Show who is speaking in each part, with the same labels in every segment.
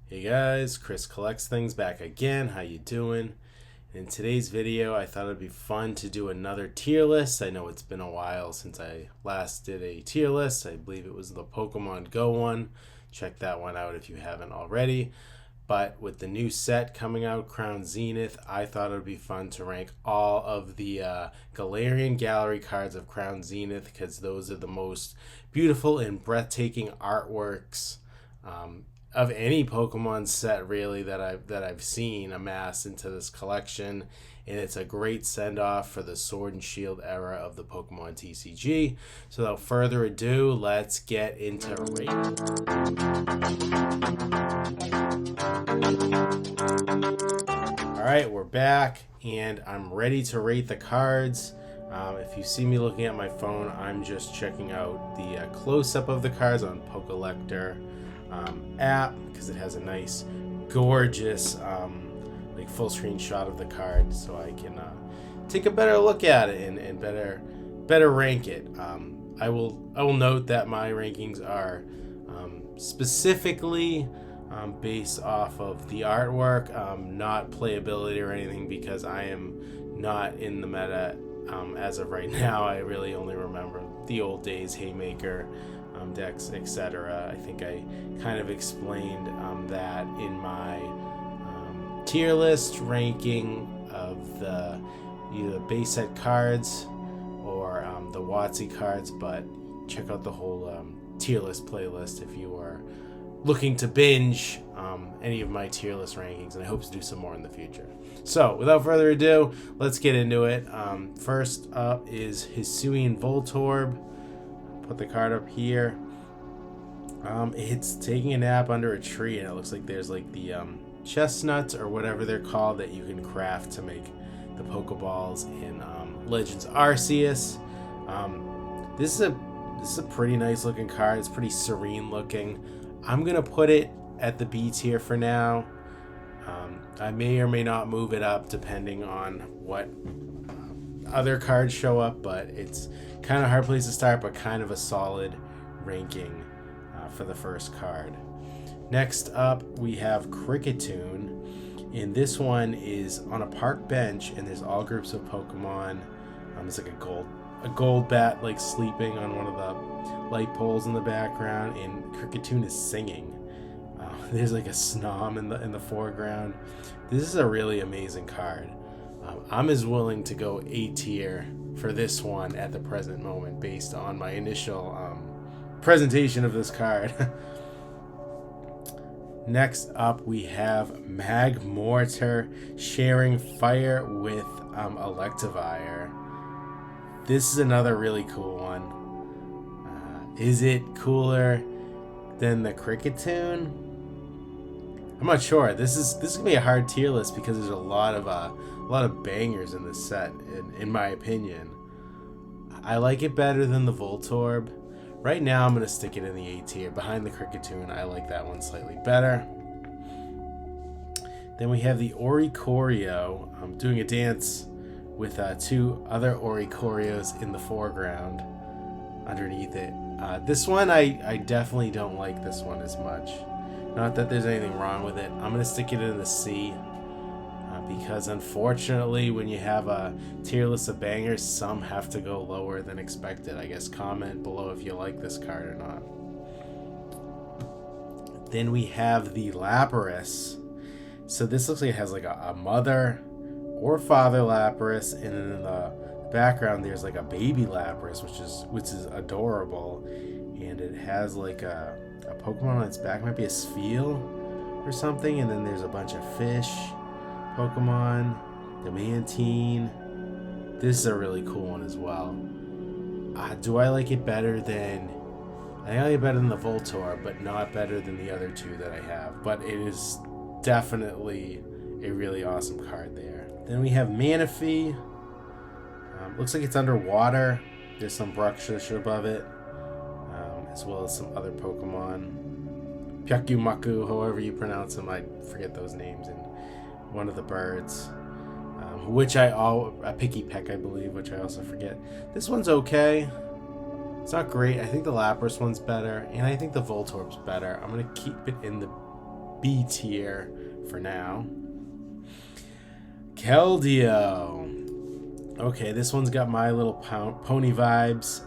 Speaker 1: Hey guys, Chris Collects Things back again. How you doing? In today's video, I thought it'd be fun to do another tier list. I know it's been a while since I last did a tier list. I believe it was the Pokemon Go one. Check that one out if you haven't already. But with the new set coming out, Crown Zenith, I thought it would be fun to rank all of the Galarian Gallery cards of Crown Zenith, because those are the most beautiful and breathtaking artworks of any Pokemon set really that I've seen amassed into this collection, and it's a great send off for the Sword and Shield era of the Pokemon TCG. So without further ado, let's get into rating. Alright, we're back and I'm ready to rate the cards. If you see me looking at my phone, I'm just checking out the close-up of the cards on Pokelector app, because it has a nice, gorgeous like full screen shot of the card, so I can take a better look at it and better rank it. I will note that my rankings are specifically based off of the artwork, not playability or anything, because I am not in the meta as of right now. I really only remember the old days, Haymaker decks, etc. I think I kind of explained that in my tier list ranking of the either base set cards or the WotC cards, but check out the whole tier list playlist if you are looking to binge any of my tier list rankings, and I hope to do some more in the future. So without further ado, let's get into it. First up is Hisuian Voltorb. Put the card up here. It's taking a nap under a tree, and it looks like there's like the chestnuts or whatever they're called that you can craft to make the Pokeballs in Legends Arceus. This is a pretty nice looking card. It's pretty serene looking. I'm gonna put it at the B tier for now. I may or may not move it up depending on what other cards show up, but it's kind of a hard place to start, but kind of a solid ranking for the first card. Next up, we have Kricketune, and this one is on a park bench, and there's all groups of Pokemon. It's like a gold bat like sleeping on one of the light poles in the background, and Kricketune is singing. There's like a Snom in the foreground. This is a really amazing card. I'm as willing to go A tier for this one at the present moment based on my initial presentation of this card. Next up, we have Magmortar sharing fire with Electivire. This is another really cool one. Is it cooler than the Kricketune? I'm not sure. This is gonna be a hard tier list because there's a lot of bangers in this set, in my opinion. I like it better than the Voltorb. Right now, I'm gonna stick it in the A tier behind the Kricketune. I like that one slightly better. Then we have the Oricorio. I'm doing a dance with two other Oricorios in the foreground underneath it. This one, I definitely don't like this one as much. Not that there's anything wrong with it. I'm going to stick it in the C because unfortunately when you have a tier list of bangers, some have to go lower than expected. I guess comment below if you like this card or not. Then we have the Lapras. So this looks like it has like a mother or father Lapras, and then in the background there's like a baby Lapras, which is adorable, and it has like a Pokemon on its back. It might be a Spheal or something, and then there's a bunch of fish Pokemon, the Mantine. This is a really cool one as well. Do I like it better than... I like it better than the Voltorb, but not better than the other two that I have. But it is definitely a really awesome card there. Then we have Manaphy. Looks like it's underwater. There's some Bruxish above it, as well as some other Pokemon. Pyakumaku, however you pronounce them. I forget those names. And one of the birds, which a Picky Peck, I believe, which I also forget. This one's okay. It's not great. I think the Lapras one's better, and I think the Voltorb's better. I'm gonna keep it in the B tier for now. Keldeo. Okay, this one's got My Little Pony vibes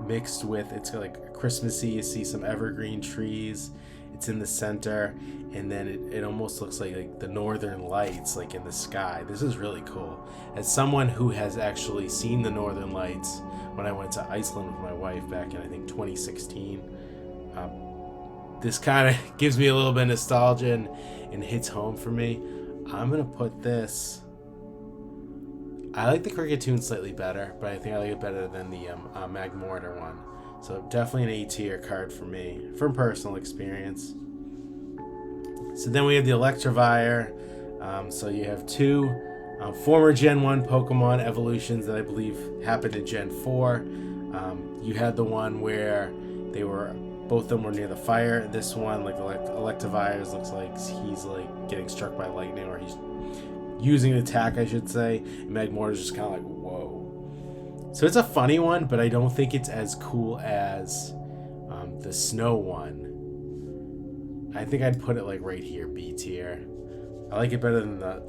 Speaker 1: mixed with, it's got like Christmassy. You see some evergreen trees. It's in the center, and then it almost looks like the northern lights like in the sky. This is really cool. As someone who has actually seen the northern lights when I went to Iceland with my wife back in, I think, 2016, this kind of gives me a little bit of nostalgia and hits home for me. I'm going to put this... I like the Cricketune slightly better, but I think I like it better than the Magmortar one. So definitely an A tier card for me, from personal experience. So then we have the Electivire. So you have two former Gen 1 Pokemon evolutions that I believe happened in Gen 4. You had the one where both of them were near the fire. This one, like the Electivire, looks like he's like getting struck by lightning, or he's using an attack, I should say. Magmortar's just kind of like, whoa. So it's a funny one, but I don't think it's as cool as the snow one. I think I'd put it like right here, B tier. I like it better than the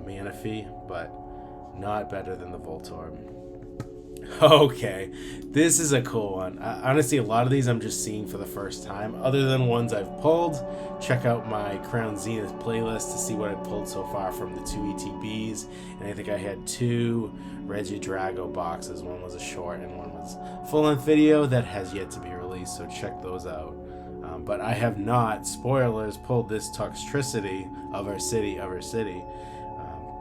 Speaker 1: Manaphy, but not better than the Voltorb. Okay, this is a cool one. Honestly, a lot of these I'm just seeing for the first time. Other than ones I've pulled, check out my Crown Zenith playlist to see what I've pulled so far from the 2 ETBs. And I think I had 2 Regidrago boxes. One was a short and one was full-length video that has yet to be released, so check those out. But I have not, spoilers, pulled this Toxtricity of our city.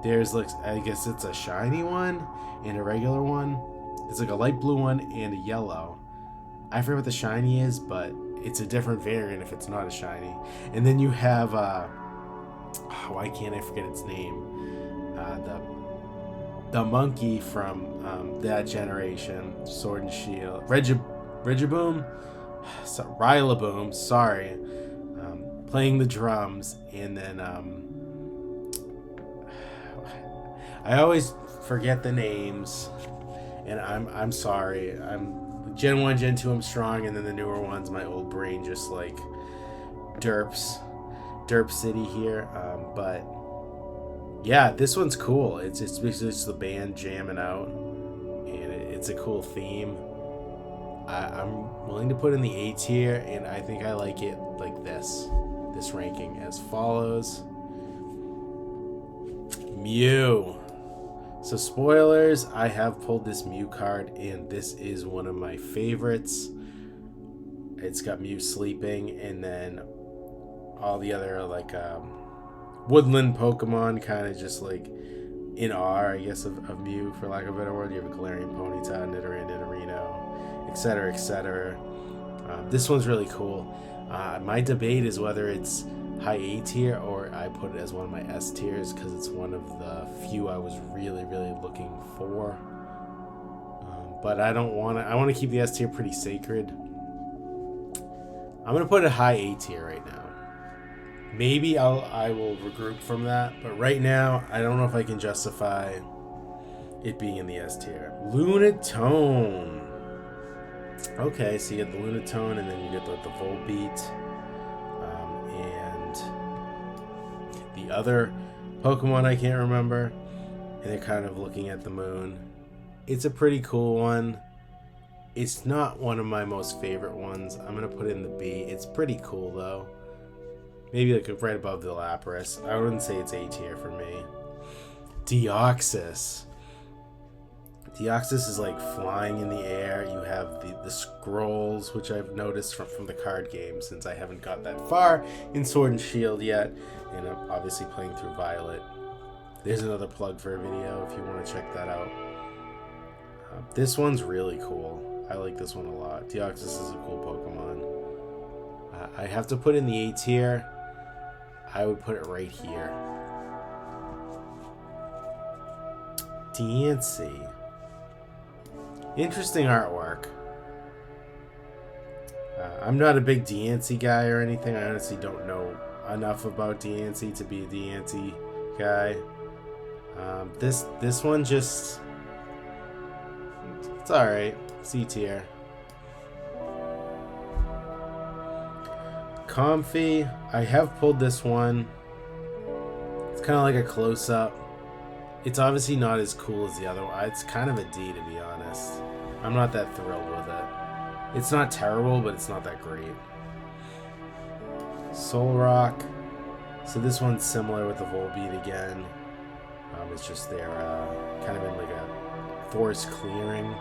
Speaker 1: There's like, I guess it's a shiny one and a regular one. It's like a light blue one and a yellow. I forget what the shiny is, but it's a different variant if it's not a shiny. And then you have, why can't I forget its name? The monkey from that generation, Sword and Shield. Rigiboom? Rillaboom, sorry. Playing the drums, and then, I always forget the names. And I'm sorry. I'm Gen 1, Gen 2, I'm strong, and then the newer ones, my old brain just like derp city here. But yeah, this one's cool. It's basically just the band jamming out, and it's a cool theme. I'm willing to put in the A tier, and I think I like it like this ranking as follows. Mew. So spoilers, I have pulled this Mew card, and this is one of my favorites. It's got Mew sleeping, and then all the other like woodland Pokemon kind of just like in awe, I guess, of Mew, for lack of a better word. You have a Galarian Ponyta, Nidoran, Nidorino, etc., etc. This one's really cool. My debate is whether it's high A tier or I put it as one of my S tiers, because it's one of the few I was really looking for. But I don't want to. I want to keep the S tier pretty sacred. I'm gonna put it high A tier right now. Maybe I will regroup from that, but right now I don't know if I can justify it being in the S tier. Lunatone. Okay, so you get the Lunatone, and then you get the Volbeat. The other Pokemon I can't remember, and they're kind of looking at the moon. It's a pretty cool one. It's not one of my most favorite ones. I'm gonna put it in the B. It's pretty cool though. Maybe like right above the Lapras. I wouldn't say it's A tier for me. Deoxys. Deoxys is like flying in the air. You have the scrolls, which I've noticed from the card game, since I haven't got that far in Sword and Shield yet, and I'm obviously playing through Violet. There's another plug for a video if you want to check that out. This one's really cool. I like this one a lot. Deoxys is a cool Pokemon. I have to put in the A tier. I would put it right here. Diancie. Interesting artwork. I'm not a big Diancie guy or anything. I honestly don't know enough about Diancie to be a Diancie guy. This one just... it's alright. C tier. Comfy. I have pulled this one. It's kind of like a close-up. It's obviously not as cool as the other one. It's kind of a D, to be honest. I'm not that thrilled with it. It's not terrible, but it's not that great. Soul Rock. So this one's similar with the Volbeat again. It's just they're kind of in like a forest clearing,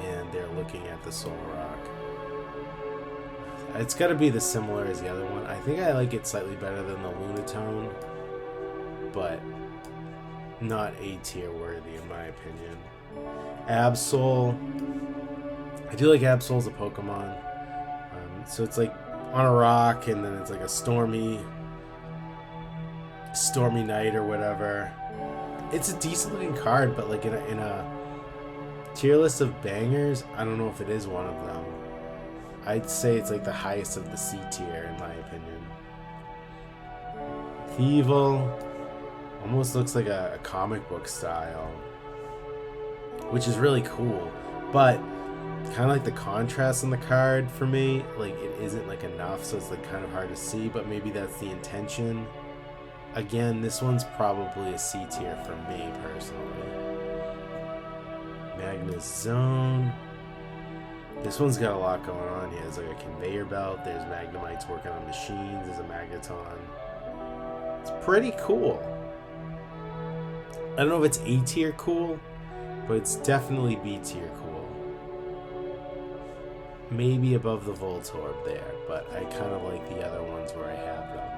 Speaker 1: and they're looking at the Soul Rock. It's got to be the similar as the other one. I think I like it slightly better than the Lunatone, but not A tier worthy in my opinion. Absol. I do like Absol's a Pokemon. So it's like on a rock, and then it's like a stormy night or whatever. It's a decent looking card, but like in a tier list of bangers, I don't know if it is one of them. I'd say it's like the highest of the C tier in my opinion. Thievel almost looks like a comic book style, which is really cool, but kind of like the contrast in the card for me, like it isn't like enough, so it's like kind of hard to see, but maybe that's the intention. Again, this one's probably a C tier for me personally. Magnus Zone. This one's got a lot going on here. There's like a conveyor belt, there's Magnemites working on machines, there's a Magneton. It's pretty cool. I don't know if it's A tier cool, but it's definitely B tier cool. Maybe above the Voltorb there, but I kind of like the other ones where I have them.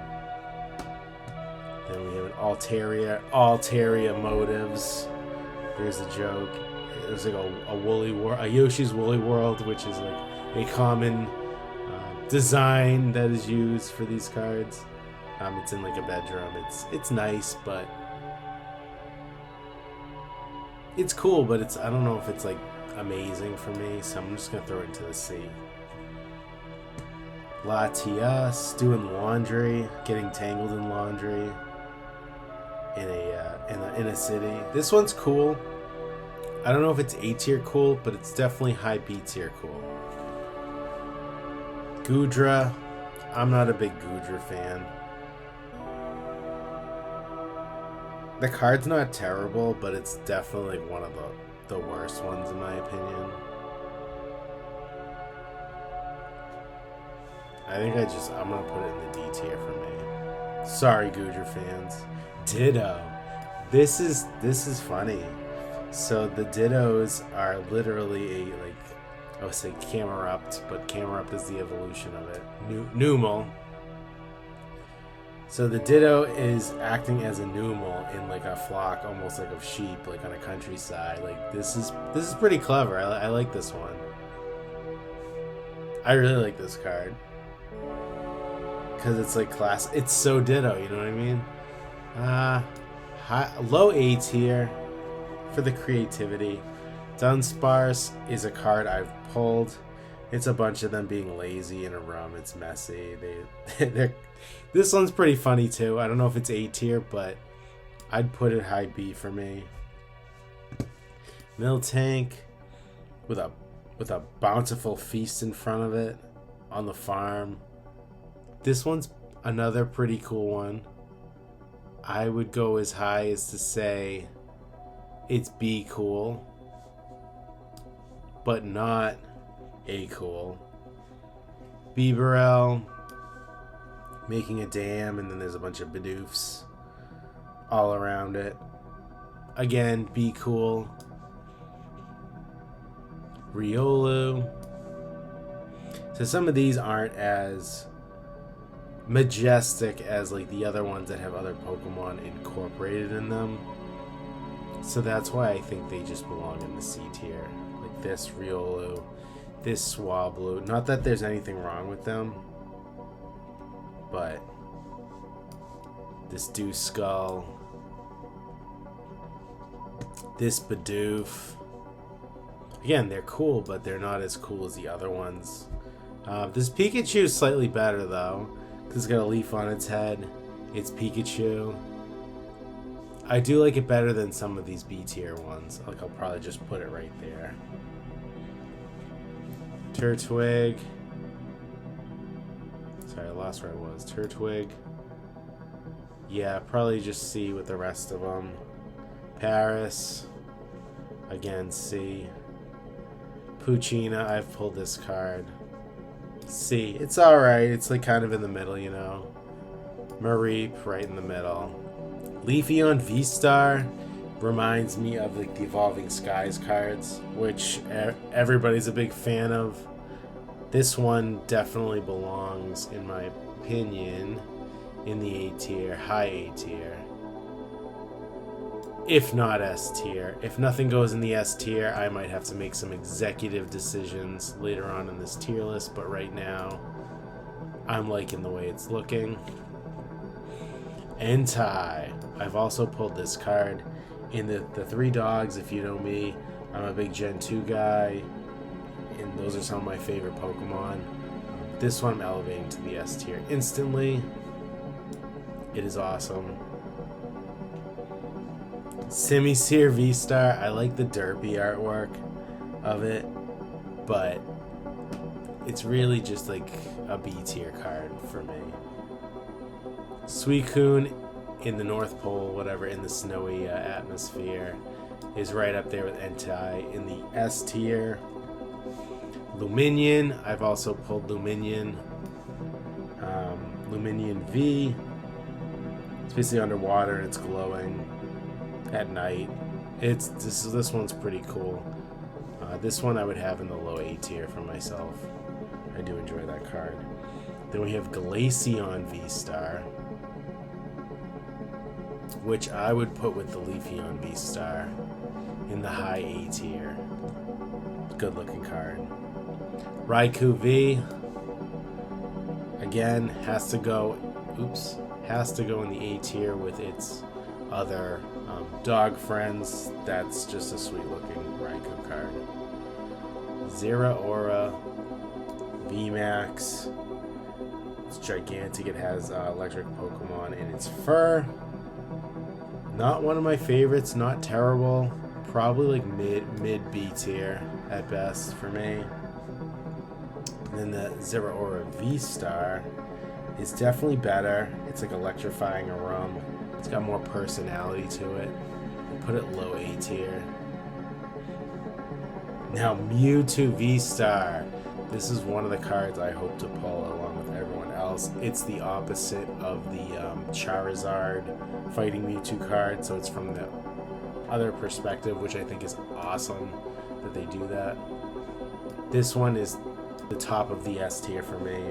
Speaker 1: Then we have an Altaria Motives. There's a joke. There's like a Yoshi's Woolly World, which is like a common design that is used for these cards. It's in like a bedroom. It's nice, but it's cool. But I don't know if it's like amazing for me, so I'm just gonna throw it into the C. Latias doing laundry, getting tangled in laundry in a city. This one's cool. I don't know if it's A tier cool, but it's definitely high B tier cool. Goodra. I'm not a big Goodra fan. The card's not terrible, but it's definitely like one of the worst ones in my opinion. I think I'm gonna put it in the D tier for me. Sorry, Goodra fans. Ditto. This is funny. So the Dittos are literally I would say Camerupt, but Camerupt is the evolution of it. Numel. So the Ditto is acting as a Numel in like a flock, almost like of sheep, like on a countryside. Like this is pretty clever. I like this one. I really like this card because it's like class. It's so Ditto, you know what I mean? Low A tier for the creativity. Dunsparce is a card I've pulled. It's a bunch of them being lazy in a room. It's messy. This one's pretty funny too. I don't know if it's A tier, but I'd put it high B for me. Miltank with a bountiful feast in front of it on the farm. This one's another pretty cool one. I would go as high as to say it's B cool, but not A cool. Bibarel making a dam, and then there's a bunch of Bidoofs all around it. Again, B cool. Riolu. So some of these aren't as majestic as like the other ones that have other Pokemon incorporated in them. So that's why I think they just belong in the C tier. Like this Riolu, this Swablu. Not that there's anything wrong with them, but this Dewskull, this Bidoof. Again, they're cool, but they're not as cool as the other ones. This Pikachu is slightly better though, because it's got a leaf on its head. It's Pikachu. I do like it better than some of these B tier ones. Like I'll probably just put it right there. Turtwig. Sorry, I lost where I was. Turtwig. Yeah, probably just C with the rest of them. Paris. Again, C. Puccina, I've pulled this card. C. It's alright. It's like kind of in the middle, you know. Mareep, right in the middle. Leafeon V-Star reminds me of like the Evolving Skies cards, which everybody's a big fan of. This one definitely belongs, in my opinion, in the A tier, high A tier. If not S tier. If nothing goes in the S tier, I might have to make some executive decisions later on in this tier list, but right now, I'm liking the way it's looking. Entei. I've also pulled this card in the Three Dogs. If you know me, I'm a big Gen 2 guy, and those are some of my favorite Pokemon. This one I'm elevating to the S tier instantly. It is awesome. Simisear V-Star, I like the derpy artwork of it, but it's really just like a B tier card for me. Suicune in the North Pole, whatever, in the snowy atmosphere, is right up there with Entei in the S tier. Luminion, I've also pulled Luminion. Luminion V. It's basically underwater and it's glowing at night. This one's pretty cool. This one I would have in the low A tier for myself. I do enjoy that card. Then we have Glaceon V-Star, which I would put with the Leafeon V-Star in the high A tier. Good looking card. Raikou V, again, has to go in the A tier with its other dog friends. That's just a sweet looking Raikou card. Zeraora VMAX. It's gigantic. It has electric Pokemon in its fur. Not one of my favorites, not terrible. Probably like mid B tier at best for me. And then the Zeraora V-Star is definitely better. It's like electrifying a room. It's got more personality to it. Put it low A tier. Now Mewtwo V-Star. This is one of the cards I hope to pull along with everyone else. It's the opposite of the Charizard Fighting Mewtwo card, so it's from the other perspective, which I think is awesome that they do that. This one is the top of the S tier for me,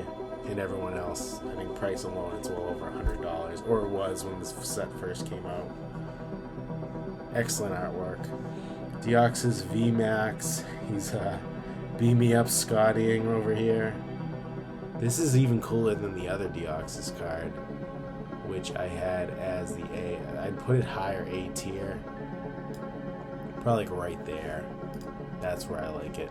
Speaker 1: and everyone else, I think price alone, it's well over $100, or it was when this set first came out. Excellent artwork. Deoxys VMAX, he's beam me up Scottying over here. This is even cooler than the other Deoxys card, which I had as the A. I'd put it higher A tier. Probably like right there. That's where I like it.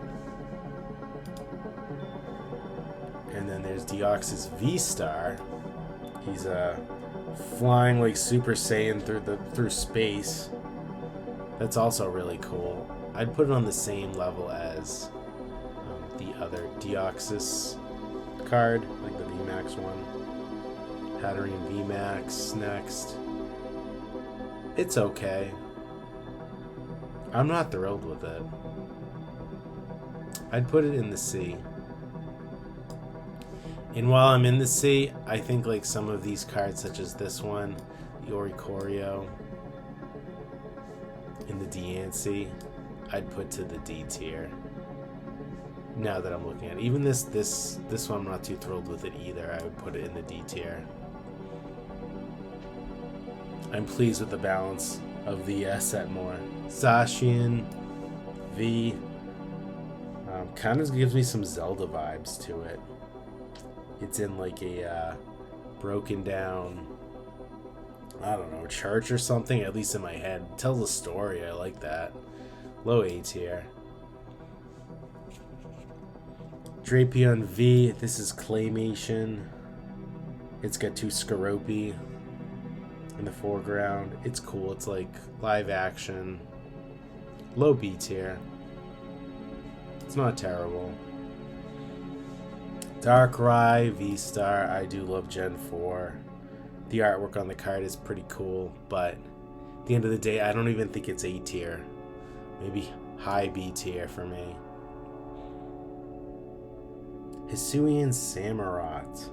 Speaker 1: And then there's Deoxys V-Star. He's flying like Super Saiyan through space. That's also really cool. I'd put it on the same level as the other Deoxys card, like the VMAX one. Hatterene VMAX next. It's okay. I'm not thrilled with it. I'd put it in the C. And while I'm in the C, I think like some of these cards, such as this one, the Oricorio, in the Diancie, I'd put to the D tier. Now that I'm looking at it. Even this one, I'm not too thrilled with it either. I would put it in the D tier. I'm pleased with the balance of the set more. Zacian V kind of gives me some Zelda vibes to it. It's in like a broken down, I don't know, church or something, at least in my head. It tells a story. I like that. Low A tier. Drapion V, this is claymation. It's got two Skorupi in the foreground. It's cool. It's like live action. Low B tier. It's not terrible. Darkrai V-Star. I do love Gen 4. The artwork on the card is pretty cool, but at the end of the day, I don't even think it's A tier. Maybe high B tier for me. Hisuian Samurott.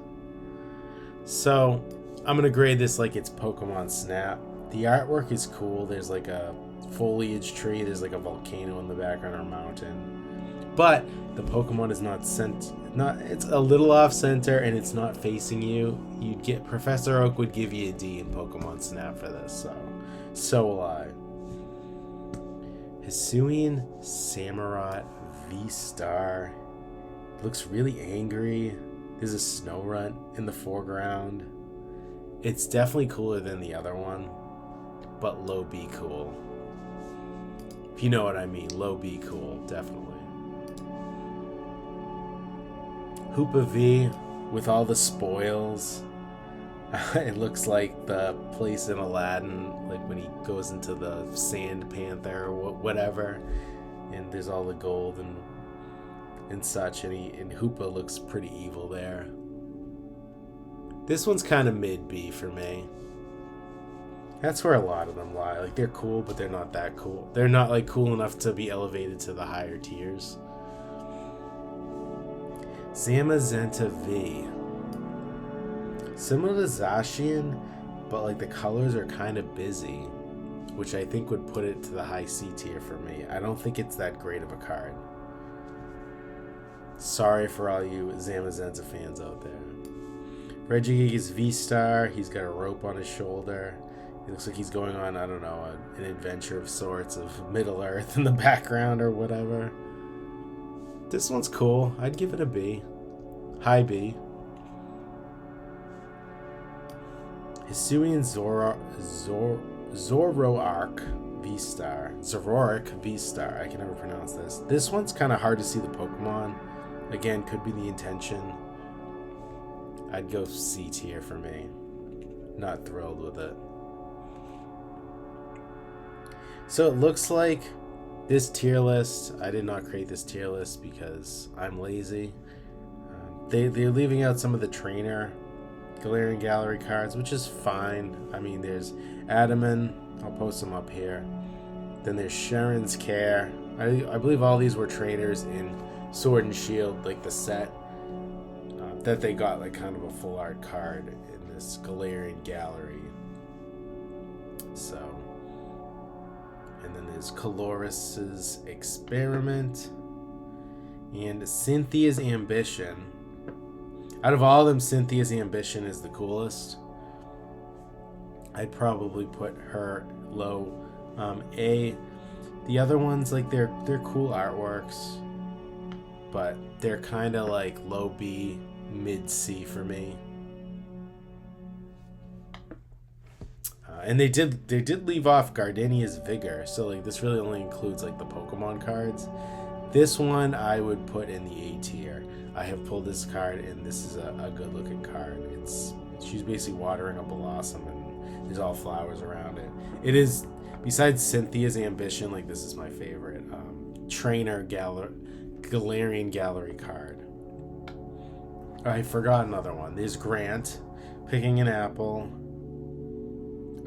Speaker 1: So, I'm going to grade this like it's Pokemon Snap. The artwork is cool. There's like a foliage tree. There's like a volcano in the background or a mountain. But the Pokemon is it's a little off center and it's not facing you. You'd get Professor Oak would give you a D in Pokemon Snap for this, so will I. Hisuian Samurott V-Star. Looks really angry. There's a Snorunt in the foreground. It's definitely cooler than the other one, but low B cool. If you know what I mean, low B cool, definitely. Hoopa V with all the spoils. It looks like the place in Aladdin, like when he goes into the Sand Panther or whatever, and there's all the gold and such, and Hoopa looks pretty evil there. This one's kind of mid B for me. That's where a lot of them lie. Like, they're cool, but they're not that cool. They're not like cool enough to be elevated to the higher tiers. Zamazenta V. Similar to Zacian, but like the colors are kind of busy, which I think would put it to the high C tier for me. I don't think it's that great of a card. Sorry for all you Zamazenta fans out there. Regigigas is V-Star. He's got a rope on his shoulder. He looks like he's going on, I don't know, an adventure of sorts of Middle Earth in the background or whatever. This one's cool. I'd give it a B. High B. Hisuian Zoroark V-Star. Zoroark V-Star. I can never pronounce this. This one's kind of hard to see the Pokemon. Again, could be the intention. I'd go C tier for me. Not thrilled with it. So it looks like this tier list, I did not create this tier list because I'm lazy. They're leaving out some of the trainer Galarian Gallery cards, which is fine. I mean, there's Adaman. I'll post them up here. Then there's Sharon's Care. I believe all these were trainers in Sword and Shield, like the set that they got, like kind of a full art card in this Galarian Gallery. So, and then there's Coloris's Experiment and Cynthia's Ambition. Out of all of them, Cynthia's Ambition is the coolest. I'd probably put her low A. The other ones, like they're cool artworks, but they're kind of like low B, mid C for me. And they did leave off Gardenia's Vigor, so like this really only includes like the Pokemon cards. This one I would put in the A tier. I have pulled this card, and this is a good looking card. She's basically watering a blossom, and there's all flowers around it. It is, besides Cynthia's Ambition, like this is my favorite trainer Galarian Gallery card. I forgot another one. There's Grant picking an apple.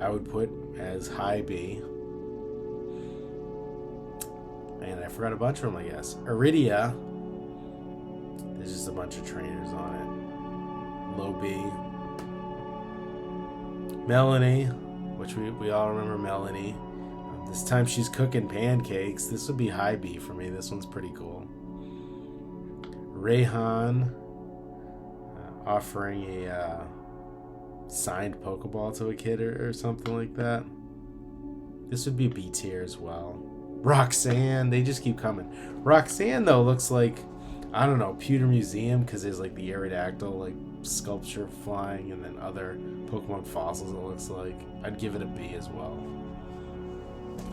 Speaker 1: I would put as high B. And I forgot a bunch of them, I guess. Iridia. There's just a bunch of trainers on it. Low B. Melanie, which we all remember Melanie. This time she's cooking pancakes. This would be high B for me. This one's pretty cool. Rayhan offering a signed Pokeball to a kid or something like that. This would be B tier as well. Roxanne, they just keep coming. Roxanne though looks like, I don't know, Pewter Museum, because there's like the Aerodactyl like sculpture flying, and then other Pokemon fossils it looks like. I'd give it a B as well.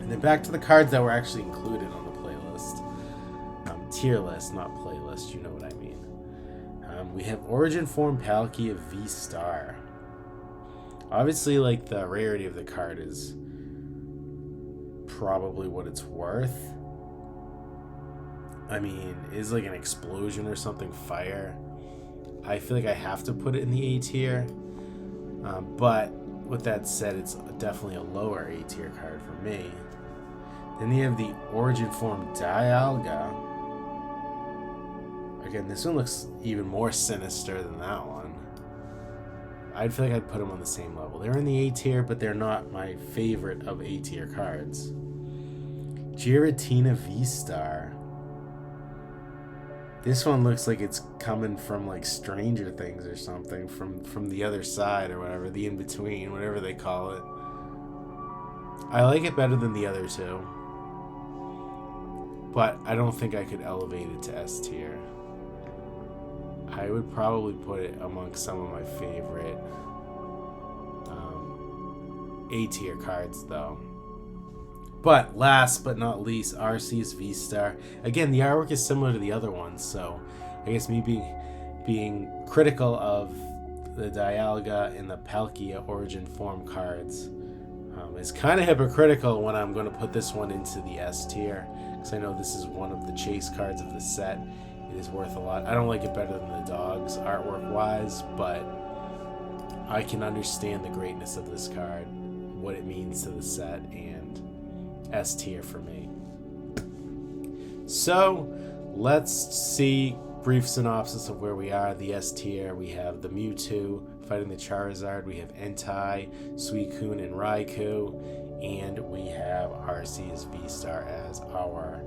Speaker 1: And then back to the cards that were actually included on the playlist. Tier list, not playlist, you know what I mean. We have Origin Form Palkia V-Star. Obviously, like, the rarity of the card is probably what it's worth. I mean, is like an explosion or something fire? I feel like I have to put it in the A tier. But with that said, it's definitely a lower A tier card for me. Then you have the Origin Form Dialga. Again, this one looks even more sinister than that one. I feel like I'd put them on the same level. They're in the A tier, but they're not my favorite of A tier cards. Giratina V-Star. This one looks like it's coming from like Stranger Things or something, from the other side or whatever, the in-between, whatever they call it. I like it better than the other two, but I don't think I could elevate it to S tier. I would probably put it amongst some of my favorite A tier cards though. But last but not least, Arceus V-Star. Again, the artwork is similar to the other ones, so I guess me being critical of the Dialga and the Palkia Origin Form cards is kind of hypocritical when I'm going to put this one into the S tier, because I know this is one of the chase cards of the set. It is worth a lot. I don't like it better than the dogs artwork-wise, but I can understand the greatness of this card, what it means to the set, and S tier for me. So let's see brief synopsis of where we are. The S tier, we have the Mewtwo fighting the Charizard, we have Entei, Suicune, and Raikou, and we have Arceus V-Star as our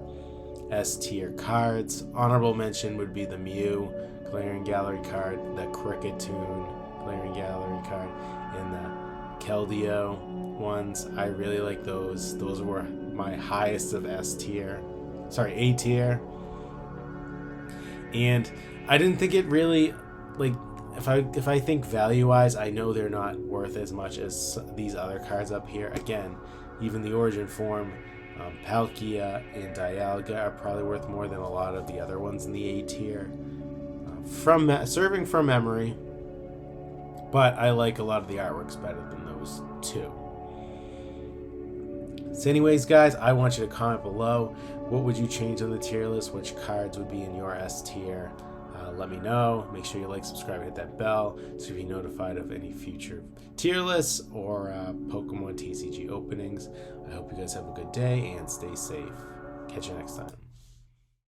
Speaker 1: S tier cards. Honorable mention would be the Mew Galarian Gallery card, the Cricketune Galarian Gallery card, and the Keldeo ones. I really like those. Those were my highest of A tier. And I didn't think it really, like, if I think value wise, I know they're not worth as much as these other cards up here. Again, even the Origin Form, Palkia and Dialga are probably worth more than a lot of the other ones in the A tier. Serving from memory, but I like a lot of the artworks better than those two. So anyways, guys, I want you to comment below. What would you change on the tier list? Which cards would be in your S tier? Let me know. Make sure you like, subscribe, hit that bell so you'll be notified of any future tier lists or Pokemon TCG openings. I hope you guys have a good day and stay safe. Catch you next time.